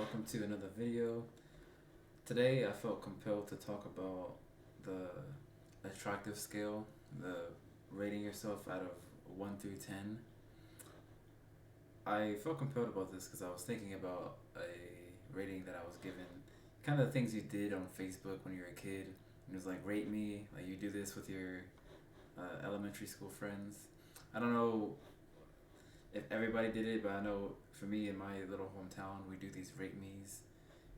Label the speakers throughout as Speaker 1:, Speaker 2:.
Speaker 1: welcome to another video. Today I felt compelled to talk about the attractive scale, the rating yourself out of 1 through 10. I felt compelled about this because I was thinking about a rating that I was given, kind of the things you did on Facebook when you were a kid. It was like, rate me, like you do this with your elementary school friends. I don't know if everybody did it, but I know for me in my little hometown, we do these rate me's,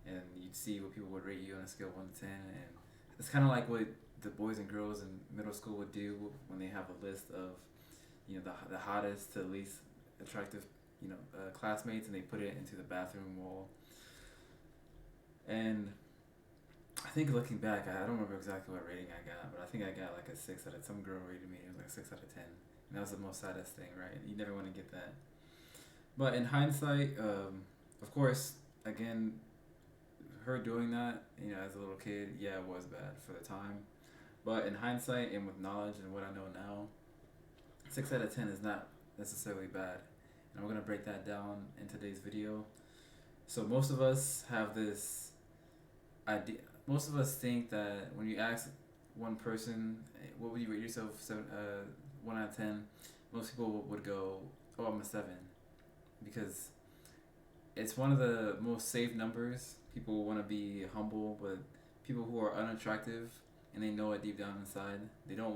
Speaker 1: and you'd see what people would rate you on a scale of 1 to 10, and it's kind of like what the boys and girls in middle school would do when they have a list of, the hottest to least attractive, classmates, and they put it into the bathroom wall. And I think looking back, I don't remember exactly what rating I got, but I think I got like a 6 out of, some girl rated me, it was like a 6 out of 10. And that was the most saddest thing, right? You never want to get that. But in hindsight, of course, again, her doing that, as a little kid, yeah, it was bad for the time. But in hindsight and with knowledge and what I know now, 6 out of 10 is not necessarily bad. And we're going to break that down in today's video. So most of us have this idea, most of us think that when you ask one person, what would you rate yourself, 1 out of 10, most people would go, oh, I'm a 7. Because it's one of the most safe numbers. People want to be humble, but people who are unattractive and they know it deep down inside, they never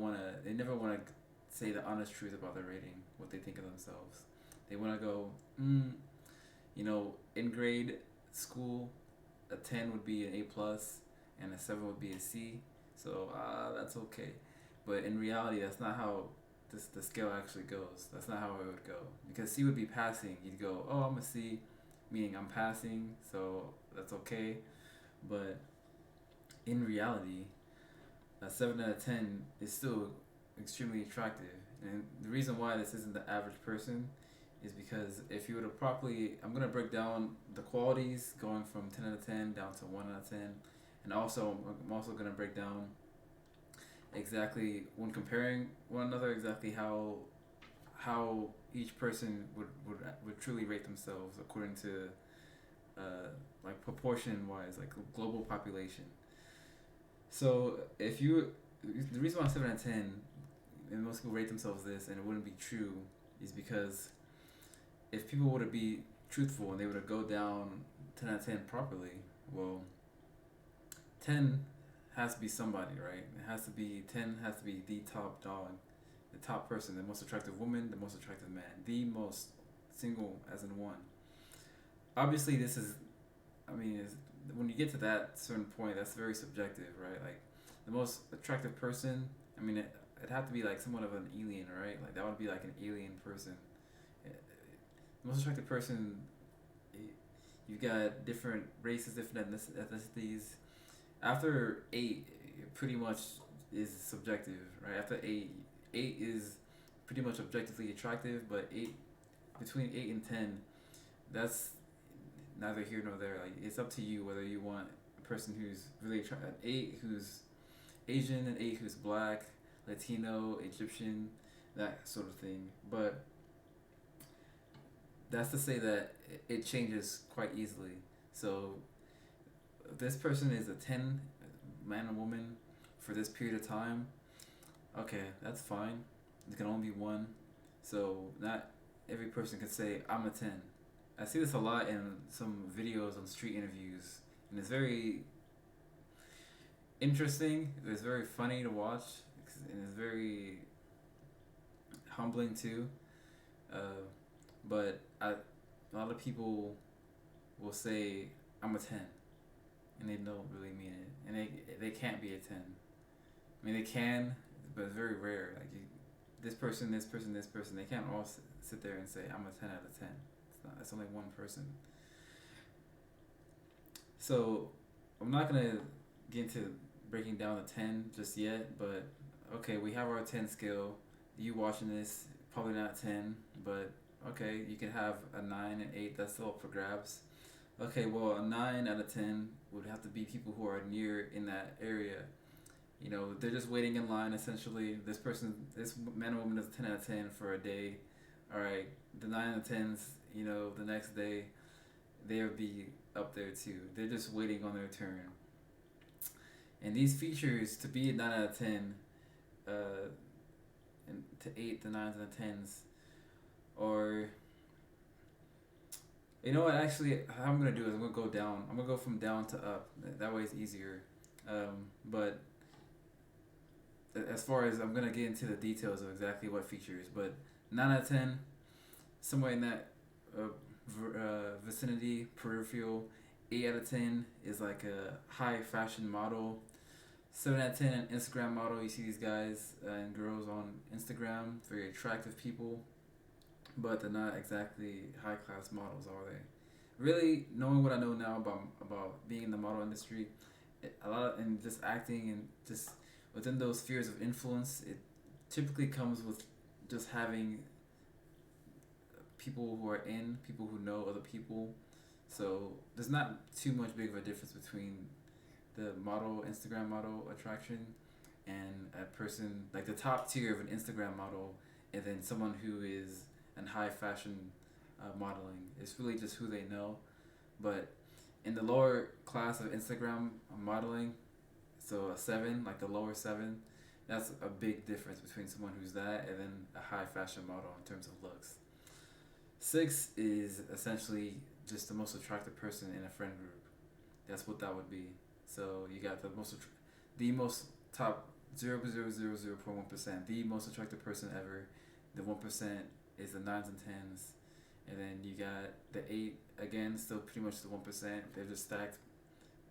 Speaker 1: want to say the honest truth about their rating, what they think of themselves. They want to go, in grade school, a 10 would be an A plus, and a 7 would be a C. So that's okay. But in reality, that's not how the scale actually goes. That's not how it would go. Because C would be passing. You'd go, oh, I'm a C, meaning I'm passing, so that's okay. But in reality, a 7 out of 10 is still extremely attractive. And the reason why this isn't the average person is because if you were to properly, I'm going to break down the qualities going from 10 out of 10 down to 1 out of 10. And also, I'm also going to break down exactly, when comparing one another, exactly how each person would truly rate themselves according to like proportion wise, like global population. So the reason why 7 out of 10 and most people rate themselves this and it wouldn't be true is because if people were to be truthful and they were to go down 10 out of 10 properly, well, 10 has to be somebody, right? 10 has to be the top dog, the top person, the most attractive woman, the most attractive man, the most single as in one. Obviously, when you get to that certain point, that's very subjective, right? Like, the most attractive person, it'd have to be like somewhat of an alien, right? Like, that would be like an alien person. The most attractive person, you've got different races, different ethnicities. After 8, it pretty much is subjective, right? After 8 is pretty much objectively attractive, but between 8 and 10, that's neither here nor there. Like, it's up to you whether you want a person who's really attractive, 8 who's Asian, and 8 who's black, Latino, Egyptian, that sort of thing. But that's to say that it changes quite easily. So if this person is a 10, man or woman, for this period of time, okay, that's fine. It can only be one. So not every person can say, I'm a 10. I see this a lot in some videos on street interviews, and it's very interesting. It's very funny to watch, and it's very humbling too. But a lot of people will say, I'm a 10. And they don't really mean it, and they can't be a 10. They can, but it's very rare. Like this person, they can't all sit there and say I'm a 10 out of 10. It's only one person. So I'm not gonna get into breaking down the 10 just yet, but okay, we have our 10 scale. You watching this, probably not 10, but okay, you can have a 9 and 8. That's still up for grabs. Okay, well, a 9 out of 10 would have to be people who are near in that area. They're just waiting in line, essentially. This man or woman is 10 out of 10 for a day. All right, the 9 out of 10s, the next day, they would be up there too. They're just waiting on their turn. And these features to be a 9 out of 10, uh, and to 8, the 9s and the 10s, or you know what? Actually, how I'm gonna do is I'm gonna go down. I'm gonna go from down to up. That way it's easier. But as far as I'm gonna get into the details of exactly what features, but 9 out of 10, somewhere in that vicinity, peripheral. 8 out of 10 is like a high fashion model. 7 out of 10, an Instagram model. You see these guys and girls on Instagram, very attractive people, but they're not exactly high class models, are they? Really, knowing what I know now about being in the model industry, a lot and just acting and just within those spheres of influence, it typically comes with just having people who are in, people who know other people. So there's not too much big of a difference between the model, Instagram model attraction, and a person like the top tier of an Instagram model, and then someone who is in high fashion modeling. It's really just who they know. But in the lower class of Instagram modeling, so a 7, like the lower 7, that's a big difference between someone who's that and then a high fashion model in terms of looks. 6 is essentially just the most attractive person in a friend group. That's what that would be. So you got the most top 0.000.1%, the most attractive person ever. The 1% is the 9s and 10s, and then you got the 8 again, still pretty much the 1%. They're just stacked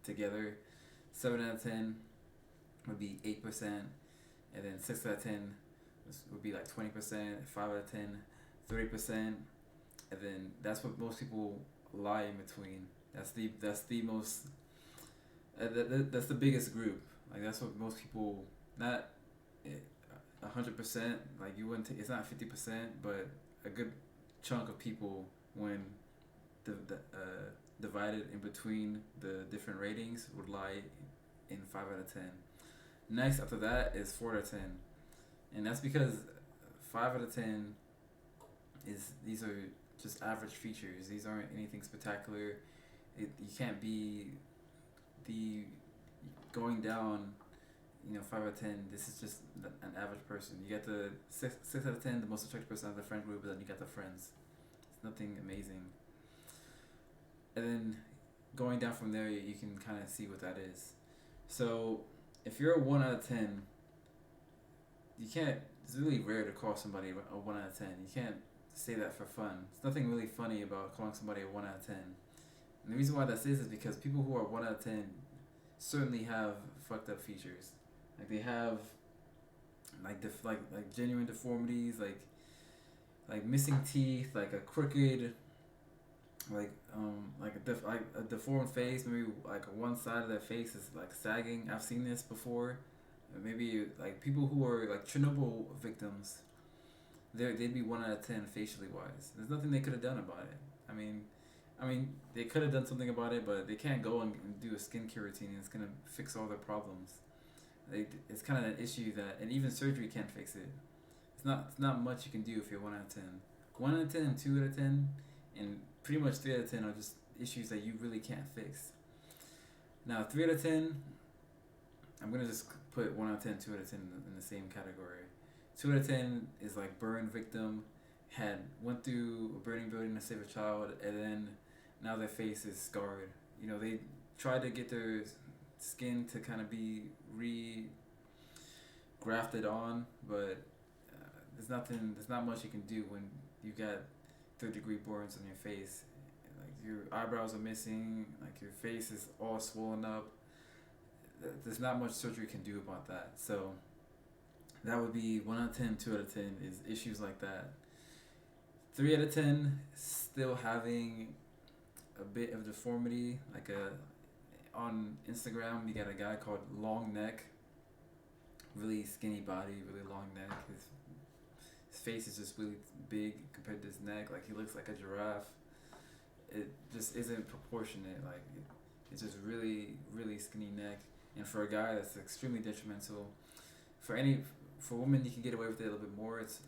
Speaker 1: together. 7 out of 10 would be 8%, and then 6 out of 10 would be like 20%. 5 out of 10, 30%, and then that's what most people lie in between. That's the most that's the biggest group. Like that's what most people, not 100%. Like you wouldn't. It's not 50%, but a good chunk of people, when divided in between the different ratings, would lie in 5 out of 10. Next after that is 4 out of 10, and that's because 5 out of 10 is these are just average features. These aren't anything spectacular. You can't be the going down, 5 out of 10. This is just an average person. You get the 6 out of 10, the most attractive person of the friend group, but then you got the friends. It's nothing amazing. And then going down from there, you can kind of see what that is. So if you're a 1 out of 10, you can't. It's really rare to call somebody a 1 out of 10. You can't say that for fun. There's nothing really funny about calling somebody a 1 out of 10. And the reason why that is because people who are 1 out of 10 certainly have fucked up features. Like they have like genuine deformities, like missing teeth, like a crooked, like a deformed face. Maybe like one side of their face is like sagging. I've seen this before. Maybe like people who are like Chernobyl victims, they'd be 1 out of 10 facially wise. There's nothing they could have done about it. I mean, they could have done something about it, but they can't go and do a skincare routine and it's gonna fix all their problems. It's kind of an issue that, and even surgery can't fix it. It's not much you can do if you're 1 out of 10. 1 out of 10 and 2 out of 10, and pretty much 3 out of 10 are just issues that you really can't fix. Now 3 out of 10, I'm gonna just put 1 out of 10, 2 out of 10 in the same category. 2 out of 10 is like burn victim, went through a burning building to save a child, and then now their face is scarred. They tried to get their skin to kind of be grafted on, but there's not much you can do when you got third-degree burns on your face. Like your eyebrows are missing, like your face is all swollen up. There's not much surgery can do about that. So that would be 1 out of 10, 2 out of 10 is issues like that. 3 out of 10, still having a bit of deformity, like on Instagram you got a guy called Long Neck, really skinny body, really long neck. His face is just really big compared to his neck. Like he looks like a giraffe. It just isn't proportionate. Like it's just really, really skinny neck. And for a guy, that's extremely detrimental. For women, you can get away with it a little bit more. It's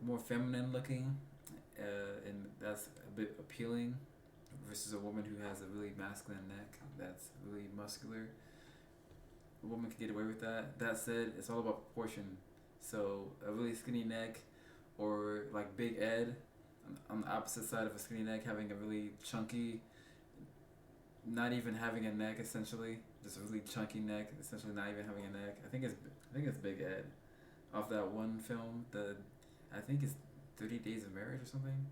Speaker 1: more feminine looking, and that's a bit appealing. versus a woman who has a really masculine neck that's really muscular. A woman can get away with that. That said, it's all about proportion. So a really skinny neck, or like Big Ed, on the opposite side of a skinny neck, having a really chunky, not even having a neck essentially, just a really chunky neck, essentially not even having a neck. I think it's Big Ed, off that one film. I think it's 30 Days of Marriage or something.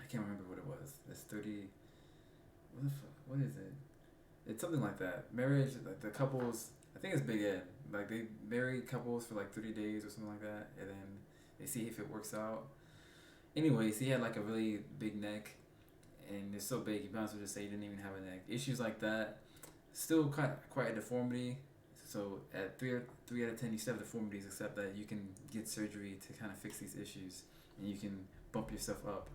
Speaker 1: I can't remember what it was. It's 30. What the fuck? What is it? It's something like that. Marriage, like the couples. I think it's Big Ed. Like they marry couples for like 30 days or something like that, and then they see if it works out. Anyways, he had like a really big neck, and it's so big you might as well just say he didn't even have a neck. Issues like that, still quite a deformity. So at three out of 10, you still have deformities, except that you can get surgery to kind of fix these issues, and you can bump yourself up.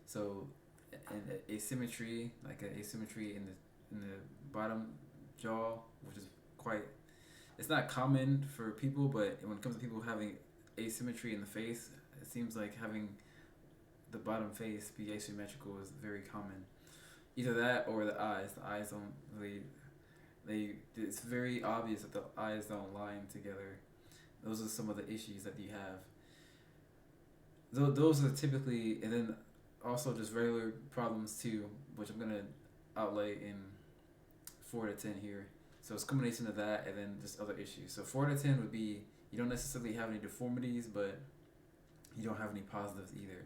Speaker 1: So, and asymmetry, like an asymmetry in the bottom jaw, which is quite, it's not common for people, but when it comes to people having asymmetry in the face, it seems like having the bottom face be asymmetrical is very common. Either that or the eyes. The eyes don't really, it's very obvious that the eyes don't line together. Those are some of the issues that you have. Those are typically, and then also just regular problems too, which I'm gonna outlay in 4 to 10 here. So it's a combination of that and then just other issues. So 4 to 10 would be you don't necessarily have any deformities, but you don't have any positives either.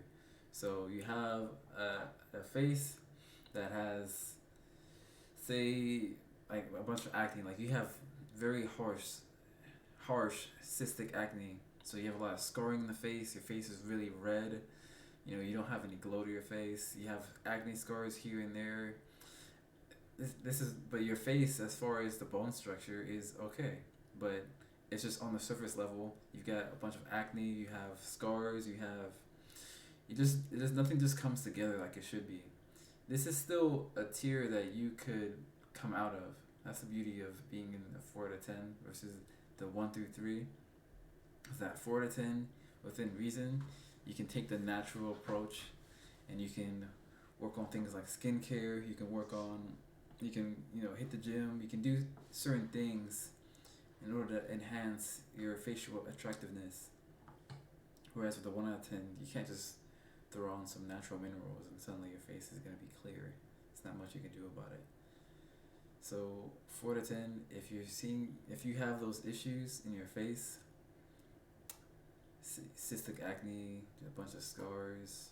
Speaker 1: So you have a face that has, say, like a bunch of acne. Like you have very harsh cystic acne. So you have a lot of scarring in the face. Your face is really red. You know, you don't have any glow to your face. You have acne scars here and there. This is, but your face, as far as the bone structure, is okay. But it's just on the surface level. You've got a bunch of acne. You have scars. Nothing just comes together like it should be. This is still a tier that you could come out of. That's the beauty of being in a 4 to 10 versus the 1 through 3. Is that 4 to 10 within reason? You can take the natural approach, and you can work on things like skincare. You can hit the gym. You can do certain things in order to enhance your facial attractiveness. Whereas with the 1 out of 10, you can't just throw on some natural minerals and suddenly your face is gonna be clear. There's not much you can do about it. So 4 to 10, if you have those issues in your face, cystic acne, a bunch of scars,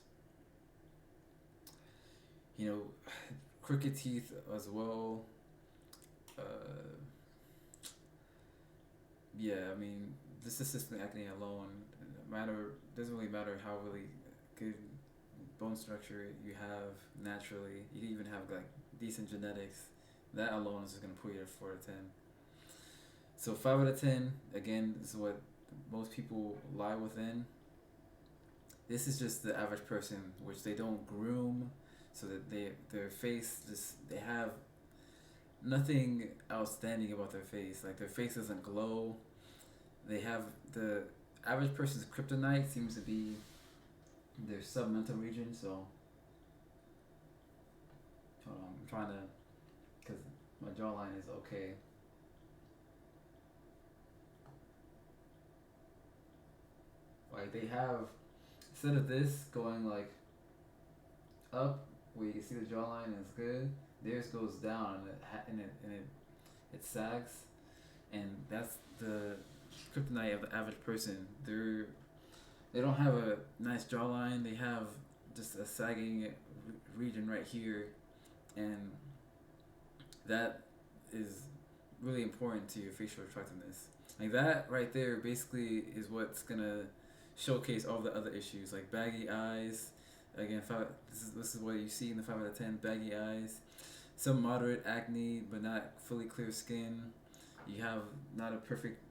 Speaker 1: crooked teeth as well. Yeah, I mean, just the cystic acne alone doesn't really matter how really good bone structure you have naturally. You can even have like decent genetics. That alone is just gonna put you at 4 to 10. So 5 out of 10, again, this is what most people lie within. This is just the average person, which they don't groom, so that their face they have nothing outstanding about their face. Like their face doesn't glow. They have the average person's kryptonite seems to be their submental region. So hold on, I'm trying to, because my jawline is okay. Like they have, instead of this going like up where you can see the jawline is good, theirs goes down and it sags, and that's the kryptonite of the average person. They don't have a nice jawline. They have just a sagging region right here, and that is really important to your facial attractiveness. Like that right there basically is what's gonna showcase all the other issues, like baggy eyes. Again, this is what you see in the 5 out of 10: baggy eyes, some moderate acne but not fully clear skin. You have not a perfect.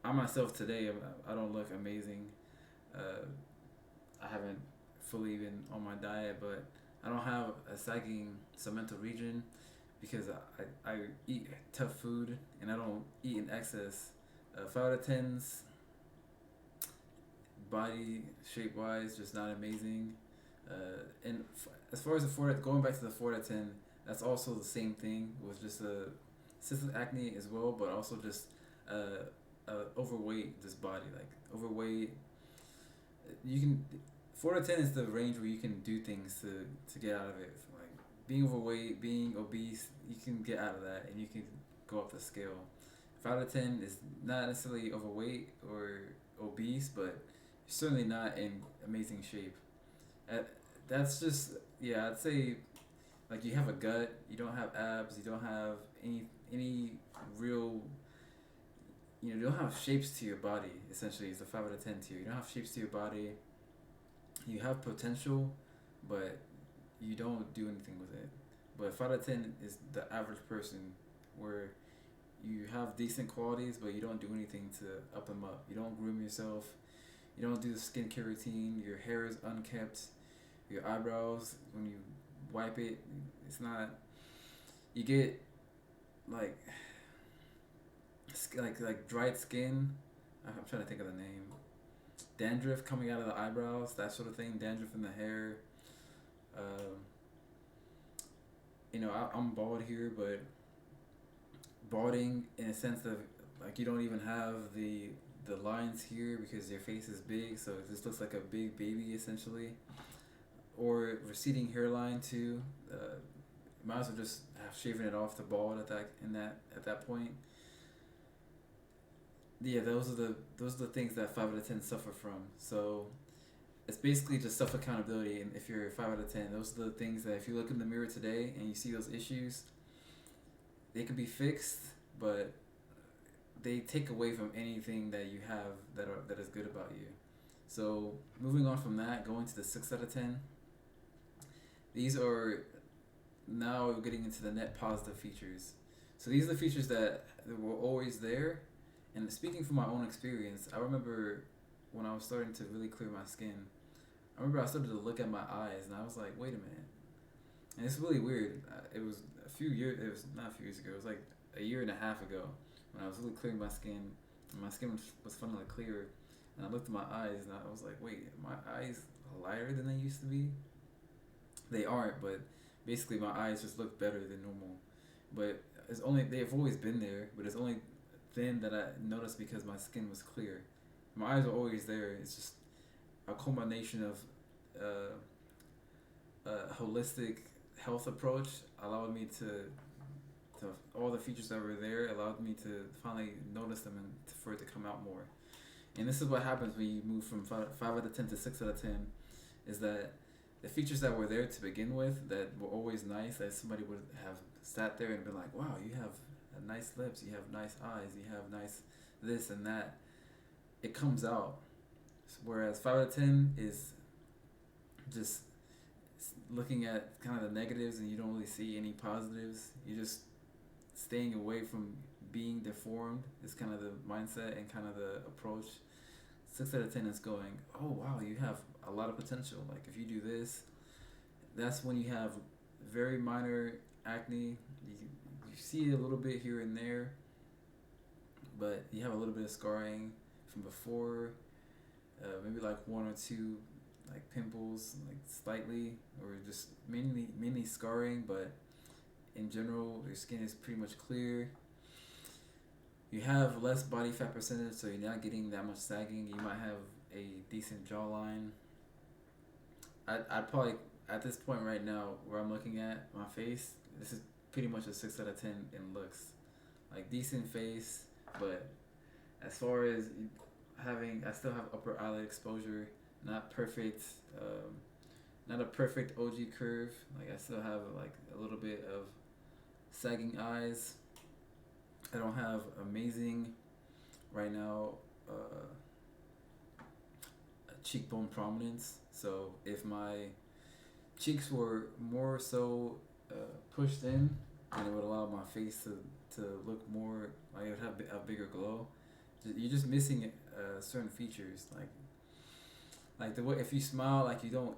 Speaker 1: I myself today, I don't look amazing. I haven't fully been on my diet, but I don't have a sagging segmental region because I eat tough food and I don't eat in excess. 5 out of 10s, body shape wise, just not amazing. as far as the going back to the 4 to 10, that's also the same thing with just cystic acne as well, but also just overweight, just body, like overweight. You can 4 to 10 is the range where you can do things to get out of it. Like being overweight, being obese, you can get out of that and you can go up the scale. 5 to 10 is not necessarily overweight or obese, but certainly not in amazing shape. Uh, that's just, yeah. I'd say like you have a gut, you don't have abs, you don't have any real, you don't have shapes to your body. Essentially, it's a 5 out of 10 tier. You don't have shapes to your body. You have potential, but you don't do anything with it. But 5 to 10 is the average person, where you have decent qualities, but you don't do anything to up them up. You don't groom yourself. You don't do the skincare routine. Your hair is unkept. Your eyebrows, when you wipe it, it's not. You get like like dried skin. I'm trying to think of the name. Dandruff coming out of the eyebrows, that sort of thing. Dandruff in the hair. Um, I'm bald here, but balding in a sense of like you don't even have the lines here because your face is big, so it just looks like a big baby essentially. Or receding hairline too. Might as well just have shaven it off to bald at that point. Yeah, those are the things that 5 out of 10 suffer from. So it's basically just self accountability. And if you're 5 out of 10, those are the things that if you look in the mirror today and you see those issues, they can be fixed, but they take away from anything that you have that is good about you. So moving on from that, going to the 6 out of 10. These are now getting into the net positive features. So these are the features that were always there. And speaking from my own experience, I remember when I was starting to really clear my skin, I remember I started to look at my eyes and I was like, wait a minute. And it's really weird. It was it was not a few years ago, it was like a year and a half ago when I was really clearing my skin. And my skin was finally clear. And I looked at my eyes and I was like, wait, my eyes lighter than they used to be? They aren't, but basically my eyes just look better than normal. But they've always been there, but it's only then that I noticed because my skin was clear. My eyes are always there. It's just a combination of a holistic health approach allowed me to all the features that were there allowed me to finally notice them and for it to come out more. And this is what happens when you move from 5 out of 10 to 6 out of 10, is that the features that were there to begin with that were always nice, that somebody would have sat there and been like, wow, you have nice lips, you have nice eyes, you have nice this and that. It comes out. Whereas 5 out of 10 is just looking at kind of the negatives and you don't really see any positives. You're just staying away from being deformed is kind of the mindset and kind of the approach. 6 out of 10 is going, oh wow, you have a lot of potential. Like if you do this, that's when you have very minor acne. You see a little bit here and there, but you have a little bit of scarring from before. Maybe like one or two like pimples, like slightly, or just mainly scarring, but in general your skin is pretty much clear. You have less body fat percentage, so you're not getting that much sagging. You might have a decent jawline. I'd probably, at this point right now, where I'm looking at my face, this is pretty much a 6 out of 10 in looks. Like decent face, but as far as I still have upper eyelid exposure, not perfect, not a perfect OG curve. Like I still have like a little bit of sagging eyes. I don't have amazing right now cheekbone prominence. So if my cheeks were more so pushed in, then it would allow my face to look more like it would have a bigger glow. You're just missing certain features like the way if you smile, like you don't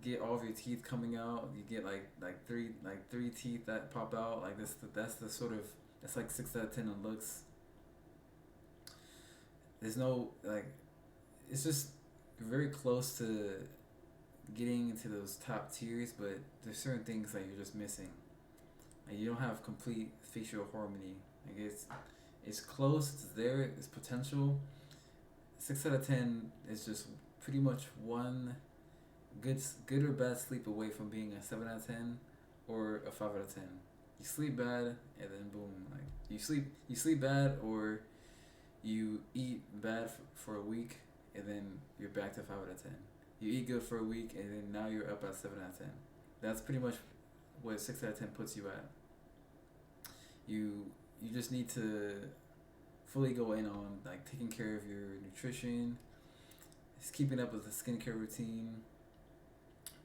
Speaker 1: get all of your teeth coming out. You get like three teeth that pop out. Like that's the sort of, that's like 6 out of 10 on looks. There's no like, it's just very close to getting into those top tiers, but there's certain things that you're just missing. Like you don't have complete facial harmony. Like it's close, it's there, it's potential. 6 out of 10 is just pretty much one good or bad sleep away from being a 7 out of 10 or a 5 out of 10. You sleep bad and then boom, like you sleep bad or you eat bad for a week and then you're back to 5 out of 10. You eat good for a week and then now you're up at 7 out of 10. That's pretty much what 6 out of 10 puts you at. You just need to fully go in on like taking care of your nutrition, just keeping up with the skincare routine,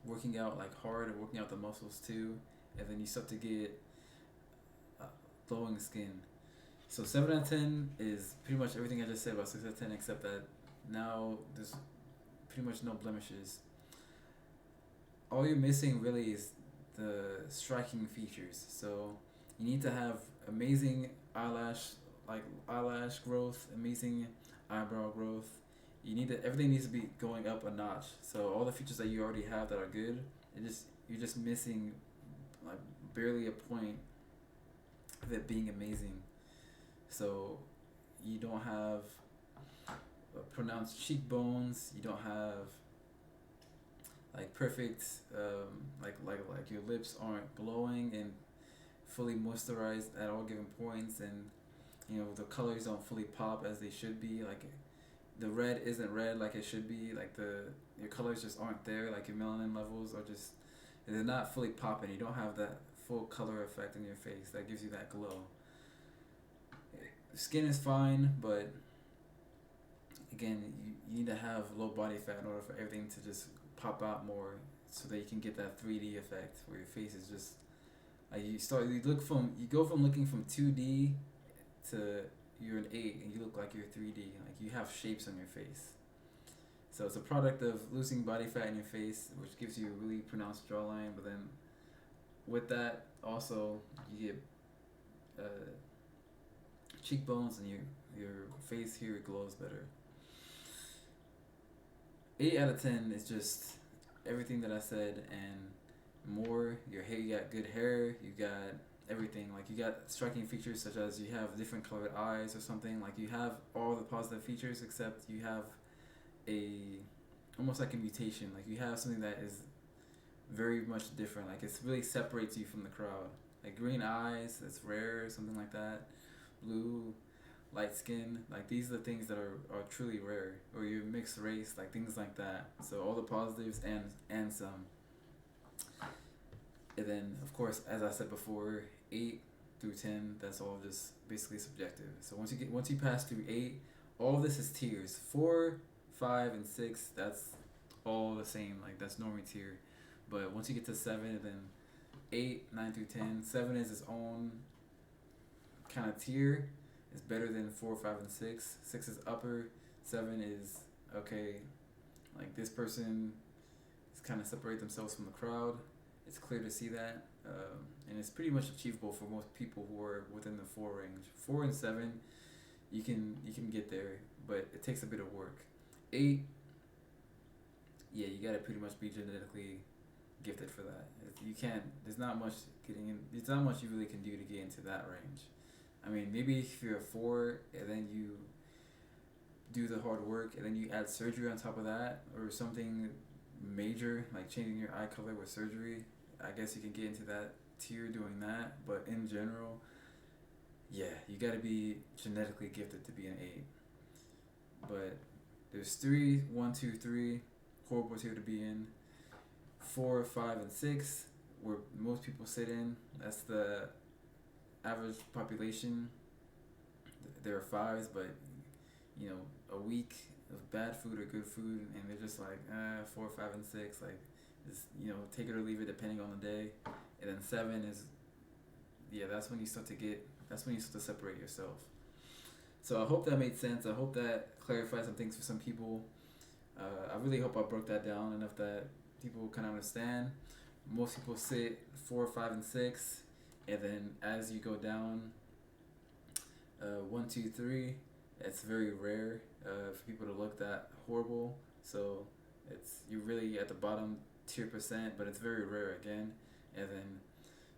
Speaker 1: working out like hard and working out the muscles too, and then you start to get glowing skin. So 7 out of 10 is pretty much everything I just said about 6 out of 10, except that now there's pretty much no blemishes. All you're missing really is the striking features. So you need to have amazing eyelash growth, amazing eyebrow growth. Everything needs to be going up a notch. So all the features that you already have that are good, you're just missing like barely a point of it being amazing. So you don't have pronounced cheekbones. You don't have like perfect like your lips aren't glowing and fully moisturized at all given points, and the colors don't fully pop as they should be. Like the red isn't red like it should be. Like your colors just aren't there. Like your melanin levels are just they're not fully popping. You don't have that full color effect in your face that gives you that glow. Skin is fine, but again, you need to have low body fat in order for everything to just pop out more, so that you can get that 3D effect where your face is just like you go from looking from 2D to you're an 8 and you look like you're 3D. Like you have shapes on your face. So it's a product of losing body fat in your face, which gives you a really pronounced jawline. But then with that also you get cheekbones, and your face here glows better. 8 out of 10 is just everything that I said and more. Your hair, you got good hair, you got everything. Like you got striking features such as you have different colored eyes or something. Like you have all the positive features except you have almost like a mutation. Like you have something that is very much different. Like it really separates you from the crowd. Like green eyes, it's rare, something like that. Blue, light skin, like these are the things that are truly rare. Or you're mixed race, like things like that. So all the positives and some. And then of course, as I said before, 8 through 10, that's all just basically subjective. So once you pass through 8, all of this is tiers. 4, 5, and 6, that's all the same. Like that's normally tier. But once you get to 7, and then 8, 9 through 10, 7 is its own kind of tier. It's better than 4, 5, and 6. 6 is upper. 7 is okay. Like this person is kind of separate themselves from the crowd. It's clear to see that, and it's pretty much achievable for most people who are within the 4 range. 4 and 7, you can get there, but it takes a bit of work. 8, yeah, you gotta pretty much be genetically gifted for that. You can't. There's not much getting in. There's not much you really can do to get into that range. I mean, maybe if you're a 4 and then you do the hard work and then you add surgery on top of that, or something major like changing your eye color with surgery, I guess you can get into that tier doing that. But in general, yeah, you gotta be genetically gifted to be an 8. But there's 3, 1, 2, 3, horrible tier to be in. 4, 5, and 6, where most people sit in. That's the average population. There are 5s, but a week of bad food or good food, and they're just like 4, 5, and 6. Like, just take it or leave it depending on the day. And then 7 is, that's when you start to separate yourself. So I hope that made sense. I hope that clarified some things for some people. I really hope I broke that down enough that people kind of understand. Most people sit 4, 5, and 6, and then as you go down, 1, 2, 3, it's very rare for people to look that horrible. So you're really at the bottom tier percent, but it's very rare again. And then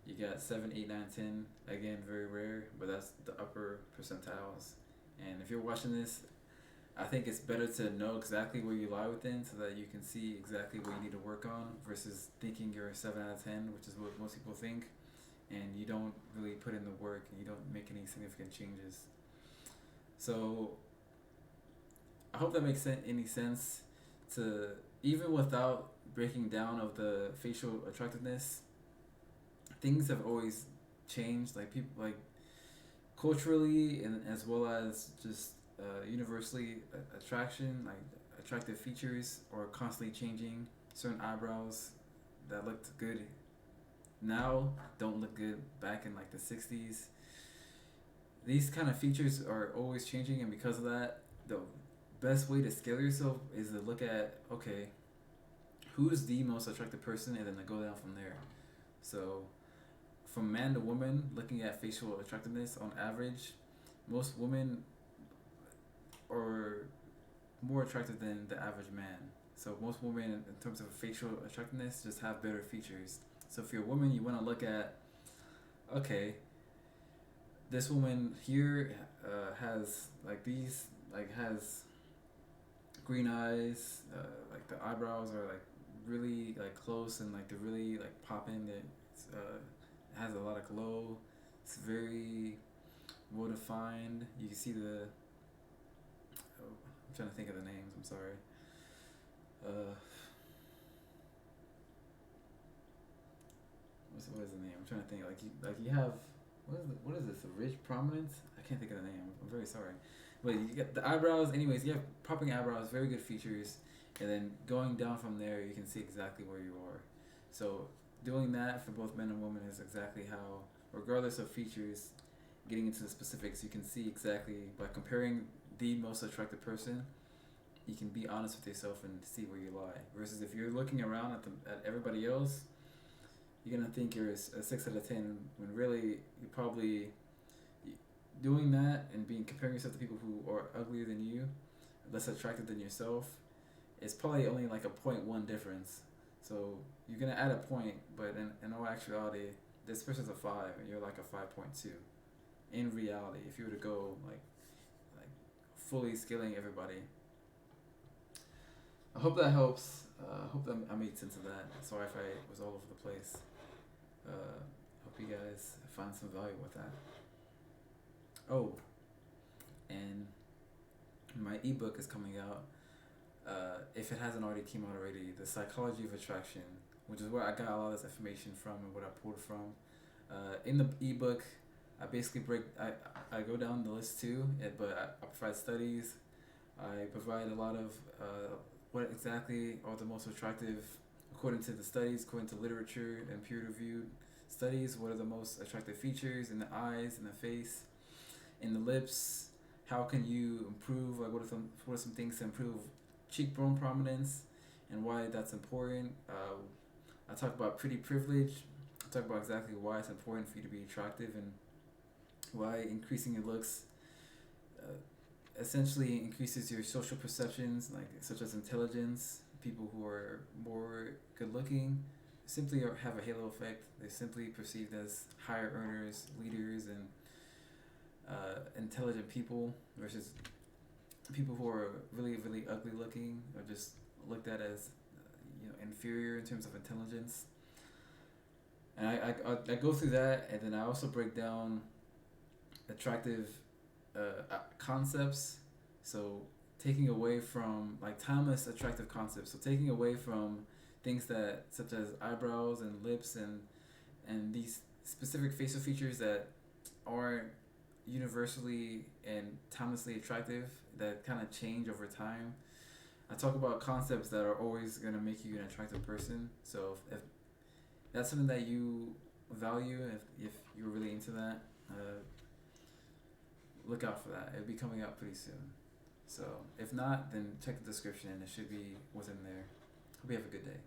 Speaker 1: you got 7, 8, 9, 10, again very rare, but that's the upper percentiles. And if you're watching this, I think it's better to know exactly where you lie within so that you can see exactly what you need to work on versus thinking you're a 7 out of 10, which is what most people think, and you don't really put in the work and you don't make any significant changes. So I hope that makes any sense to, even without breaking down of the facial attractiveness, things have always changed. Like people, like culturally and as well as just universally, attraction, like attractive features are constantly changing. Certain eyebrows that looked good now don't look good back in like the 60s. These kind of features are always changing, and because of that, the best way to scale yourself is to look at, okay, who's the most attractive person, and then to go down from there. So from man to woman, looking at facial attractiveness on average, most women are more attractive than the average man. So most women, in terms of facial attractiveness, just have better features. So if you're a woman, you want to look at, okay, this woman here has like these, like has green eyes, like the eyebrows are like really like close and like they're really like popping. It has a lot of glow. It's very well defined. You can see the. Oh, I'm trying to think of the names. I'm sorry. What is the name? I'm trying to think. Like you have what is this? A ridge prominence? I can't think of the name. I'm very sorry. But you get the eyebrows. Anyways, you have popping eyebrows, very good features, and then going down from there, you can see exactly where you are. So doing that for both men and women is exactly how, regardless of features, getting into the specifics, you can see exactly by comparing the most attractive person. You can be honest with yourself and see where you lie. Versus if you're looking around at everybody else, you're gonna think you're a 6 out of 10 when really you probably doing that and being comparing yourself to people who are uglier than you, less attractive than yourself, is probably only like a 0.1 difference. So you're gonna add a point, but in all actuality, this person's a 5 and you're like a 5.2. In reality, if you were to go like fully scaling everybody. I hope that helps. I hope that I made sense of that. Sorry if I was all over the place. Hope you guys find some value with that. Oh, and my ebook is coming out. If it hasn't already came out already, The Psychology of Attraction, which is where I got a lot of this information from and what I pulled from. In the ebook, I basically I go down the list too, but I provide studies. I provide a lot of what exactly are the most attractive, according to the studies, according to literature and peer-reviewed studies, what are the most attractive features in the eyes, in the face, in the lips. How can you improve? Like what are some things to improve cheekbone prominence and why that's important. I talk about pretty privilege. I talk about exactly why it's important for you to be attractive and why increasing your looks essentially increases your social perceptions, like such as intelligence. People who are more good looking simply have a halo effect. They're simply perceived as higher earners, leaders, and intelligent people versus people who are really, really ugly looking or just looked at as inferior in terms of intelligence. And I go through that, and then I also break down attractive concepts. So taking away from like timeless attractive concepts. So taking away from things that such as eyebrows and lips and these specific facial features that aren't universally and timelessly attractive, that kind of change over time. I talk about concepts that are always going to make you an attractive person. So if that's something that you value, if you're really into that, look out for that. It'll be coming out pretty soon. So if not, then check the description and it should be within there. Hope you have a good day.